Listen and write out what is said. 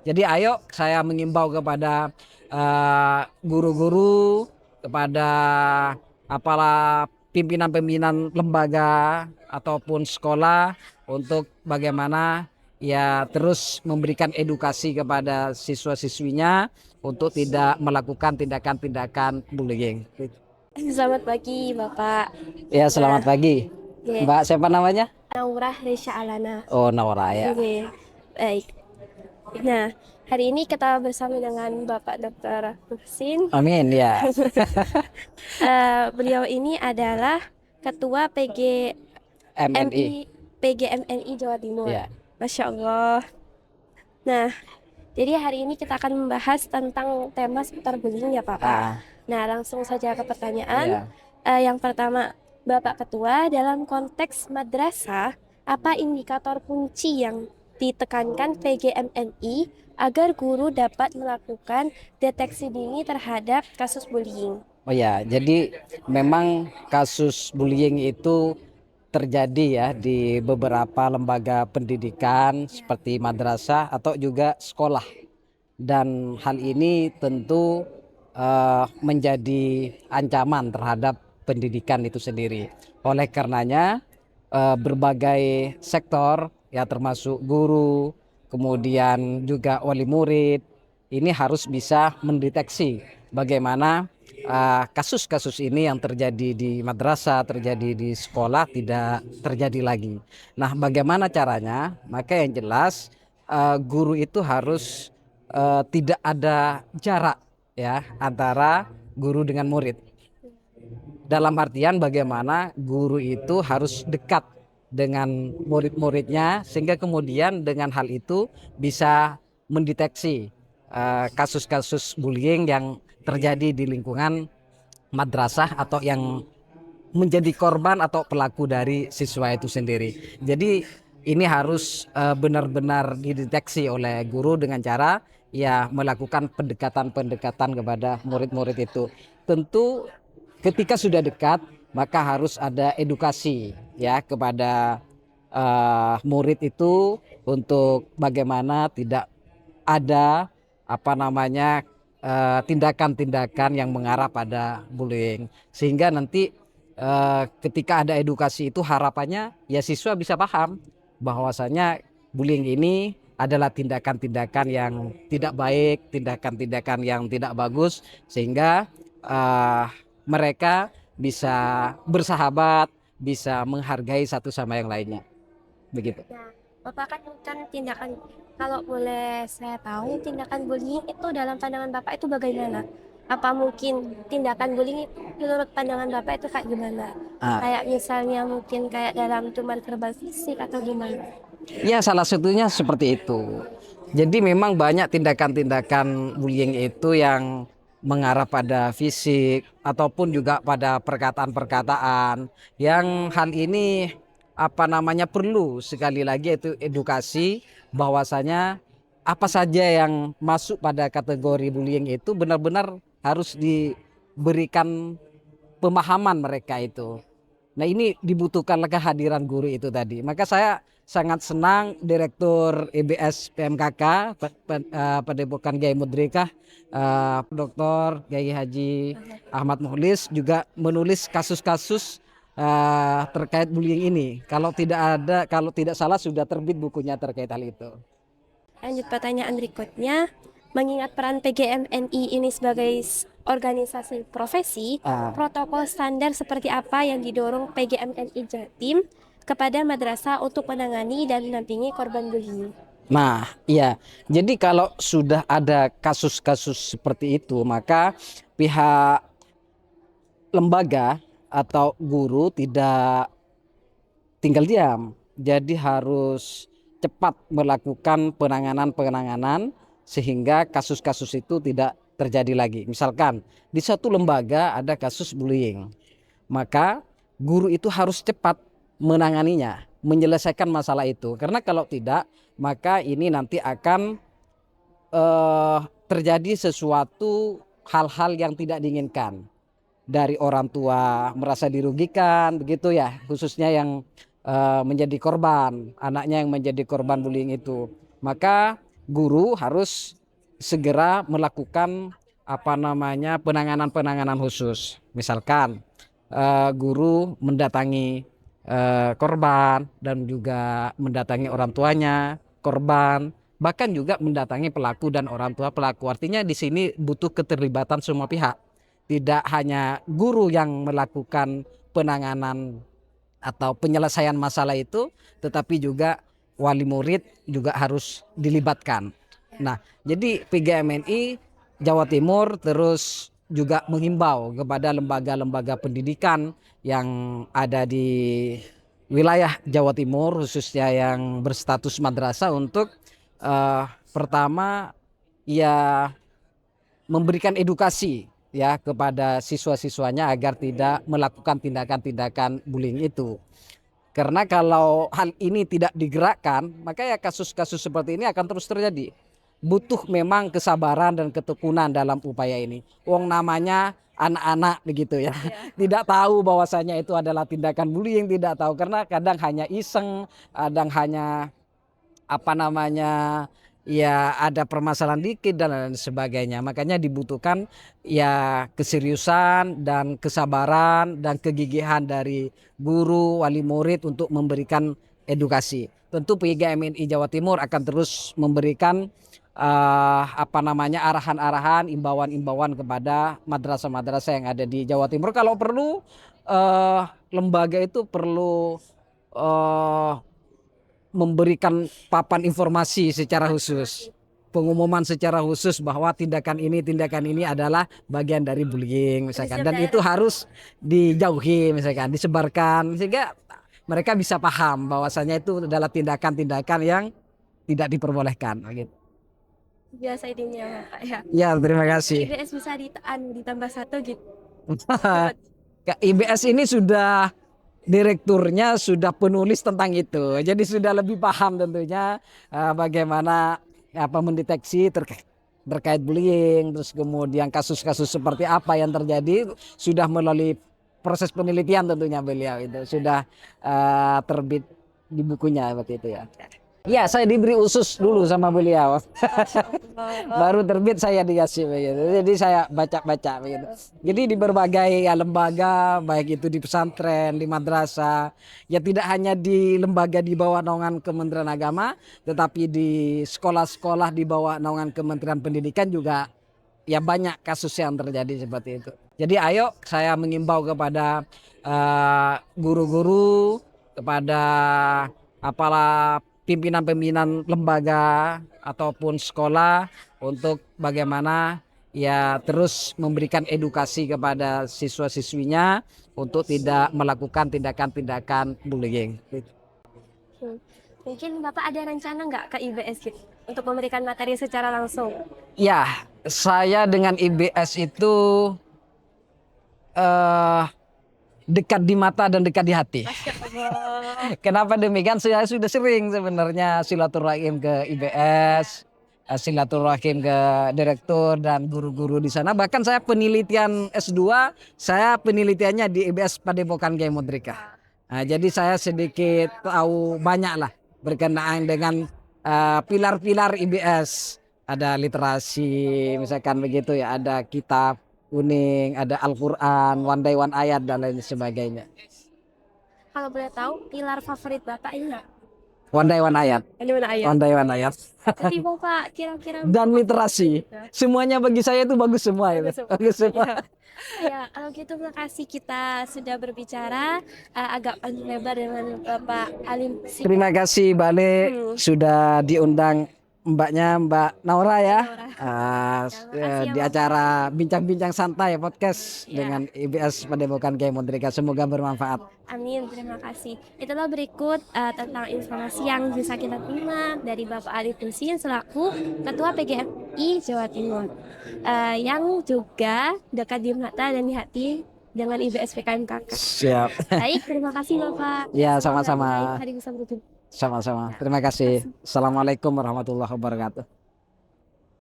Jadi ayo saya mengimbau kepada guru-guru, kepada apalah pimpinan-pimpinan lembaga ataupun sekolah untuk bagaimana ya terus memberikan edukasi kepada siswa-siswinya untuk tidak melakukan tindakan-tindakan bullying. Selamat pagi, Bapak. Ya, Nah, selamat pagi. oke. Mbak siapa namanya? Naurah Resya Alana. Oh, Naura ya. Oke, baik. Nah, hari ini kita bersama dengan Bapak Dr. Muhsin. Amin ya. Beliau ini adalah Ketua MNI. PGMNI Jawa Timur. Ya. Masya Allah. Nah, jadi hari ini kita akan membahas tentang tema seputar bullying ya, Bapak. Ah, Nah, langsung saja ke pertanyaan. ya. Yang pertama, Bapak Ketua, dalam konteks madrasah, apa indikator kunci yang ditekankan PGMNI agar guru dapat melakukan deteksi dini terhadap kasus bullying? Oh ya, jadi memang kasus bullying itu terjadi ya di beberapa lembaga pendidikan seperti madrasah atau juga sekolah. Dan hal ini tentu menjadi ancaman terhadap pendidikan itu sendiri. Oleh karenanya berbagai sektor ya termasuk guru, kemudian juga wali murid ini harus bisa mendeteksi bagaimana kasus-kasus ini yang terjadi di madrasah, terjadi di sekolah tidak terjadi lagi. Nah, bagaimana caranya? Maka yang jelas guru itu harus tidak ada jarak ya antara guru dengan murid. Dalam artian bagaimana guru itu harus dekat dengan murid-muridnya sehingga kemudian dengan hal itu bisa mendeteksi kasus-kasus bullying yang terjadi di lingkungan madrasah atau yang menjadi korban atau pelaku dari siswa itu sendiri. Jadi ini harus benar-benar dideteksi oleh guru dengan cara ya melakukan pendekatan-pendekatan kepada murid-murid itu. Tentu ketika sudah dekat maka harus ada edukasi ya kepada murid itu untuk bagaimana tidak ada apa namanya tindakan-tindakan yang mengarah pada bullying sehingga nanti ketika ada edukasi itu harapannya ya siswa bisa paham bahwasanya bullying ini adalah tindakan-tindakan yang tidak baik, tindakan-tindakan yang tidak bagus sehingga mereka bisa bersahabat, bisa menghargai satu sama yang lainnya. Begitu. Nah, Bapak kan tindakan, kalau boleh saya tahu, tindakan bullying itu dalam pandangan Bapak itu bagaimana? Apa mungkin tindakan bullying itu menurut pandangan Bapak itu kayak gimana? Ah, Kayak misalnya mungkin kayak dalam cuman verbal fisik atau gimana? ya salah satunya seperti itu. Jadi memang banyak tindakan-tindakan bullying itu yang mengarah pada fisik ataupun juga pada perkataan-perkataan yang hal ini apa namanya perlu sekali lagi itu edukasi bahwasanya apa saja yang masuk pada kategori bullying itu benar-benar harus diberikan pemahaman mereka itu. Nah, ini dibutuhkan kehadiran guru itu tadi. Maka saya sangat senang Direktur EBS PMKK Padepokan Kiai Mudrikah Dr. Kiai Haji Ahmad Mukhlis juga menulis kasus-kasus terkait bullying ini. Kalau tidak salah sudah terbit bukunya terkait hal itu. Lanjut pertanyaan berikutnya, mengingat peran PGMNI ini sebagai organisasi profesi, Ah, protokol standar seperti apa yang didorong PGMNI Jatim kepada madrasah untuk menangani dan mendampingi korban bullying? Nah, iya. Jadi kalau sudah ada kasus-kasus seperti itu, maka pihak lembaga atau guru tidak tinggal diam. Jadi harus cepat melakukan penanganan-penanganan sehingga kasus-kasus itu tidak terjadi lagi. Misalkan di satu lembaga ada kasus bullying, maka guru itu harus cepat menanganinya, menyelesaikan masalah itu. Karena kalau tidak, maka ini nanti akan terjadi sesuatu hal-hal yang tidak diinginkan dari orang tua merasa dirugikan begitu ya, khususnya yang menjadi korban, anaknya yang menjadi korban bullying itu. Maka guru harus segera melakukan penanganan khusus. Misalkan guru mendatangi korban dan juga mendatangi orang tuanya korban, bahkan juga mendatangi pelaku dan orang tua pelaku. Artinya di sini butuh keterlibatan semua pihak. Tidak hanya guru yang melakukan penanganan atau penyelesaian masalah itu, tetapi juga wali murid juga harus dilibatkan. Nah, jadi PGMNI Jawa Timur terus juga menghimbau kepada lembaga-lembaga pendidikan yang ada di wilayah Jawa Timur, khususnya yang berstatus madrasah, untuk pertama ya memberikan edukasi ya kepada siswa-siswanya agar tidak melakukan tindakan-tindakan bullying itu. Karena kalau hal ini tidak digerakkan, maka ya kasus-kasus seperti ini akan terus terjadi. Butuh memang kesabaran dan ketekunan dalam upaya ini. Wong namanya anak-anak begitu ya. Tidak tahu bahwasanya itu adalah tindakan bullying, tidak tahu karena kadang hanya iseng, kadang hanya ya ada permasalahan dikit dan lain sebagainya. Makanya dibutuhkan ya keseriusan dan kesabaran dan kegigihan dari guru, wali murid untuk memberikan edukasi. Tentu PGMNI Jawa Timur akan terus memberikan arahan-arahan, imbauan-imbauan kepada madrasah-madrasah yang ada di Jawa Timur. Kalau perlu lembaga itu perlu memberikan papan informasi secara khusus, pengumuman secara khusus bahwa tindakan ini adalah bagian dari bullying misalkan, dan itu harus dijauhi misalkan, disebarkan sehingga mereka bisa paham bahwasanya itu adalah tindakan-tindakan yang tidak diperbolehkan gitu. Biasa idenya Pak ya. Ya, terima kasih. IBS bisa ditambah 1 gitu. IBS ini sudah direkturnya sudah penulis tentang itu, jadi sudah lebih paham tentunya bagaimana mendeteksi terkait bullying, terus kemudian kasus-kasus seperti apa yang terjadi, sudah melalui proses penelitian tentunya beliau itu sudah terbit di bukunya seperti itu ya. Ya, saya diberi usus dulu sama beliau. Baru terbit saya dikasih begitu. Jadi saya baca-baca begitu. Jadi di berbagai lembaga, baik itu di pesantren, di madrasah, ya tidak hanya di lembaga di bawah naungan Kementerian Agama, tetapi di sekolah-sekolah di bawah naungan Kementerian Pendidikan juga ya banyak kasus yang terjadi seperti itu. Jadi ayo saya mengimbau kepada guru-guru, kepada pimpinan-pimpinan lembaga ataupun sekolah untuk bagaimana ya terus memberikan edukasi kepada siswa-siswinya untuk tidak melakukan tindakan-tindakan bullying. Mungkin Bapak ada rencana nggak ke IBS gitu untuk memberikan materi secara langsung? Ya, saya dengan IBS itu dekat di mata dan dekat di hati. Kenapa demikian? Saya sudah sering sebenarnya silaturahim ke IBS, silaturahim ke direktur dan guru-guru di sana. Bahkan saya penelitian S2, saya penelitiannya di IBS Padepokan Kiai Modrika. Nah, jadi saya sedikit tahu banyak lah berkenaan dengan pilar-pilar IBS. Ada literasi, misalkan begitu ya, ada kitab kuning, ada Al-Quran, one day one ayat dan lain sebagainya. Kalau boleh tahu pilar favorit Bapak ini nggak? One day one ayat. One day one ayat. Jadi Bapak kira-kira Dan literasi. Semuanya bagi saya itu bagus semua itu. Bagus semua. Ya, kalau gitu makasih kita sudah berbicara agak panjang lebar dengan Bapak Alim. Terima kasih Bale sudah diundang Mbak Naura ya, di acara bincang-bincang santai podcast dengan IBS Padepokan Kiai Modrika. Semoga bermanfaat. Amin, terima kasih. Itulah berikut tentang informasi yang bisa kita terima dari Bapak Alif Husin selaku Ketua PGMI Jawa Timur, yang juga dekat di mata dan di hati dengan IBS PKMKK. Siap. Baik, terima kasih Bapak. Ya, sama-sama. Hari bisa berjumpa. Sama-sama. Terima kasih. Assalamualaikum warahmatullahi wabarakatuh.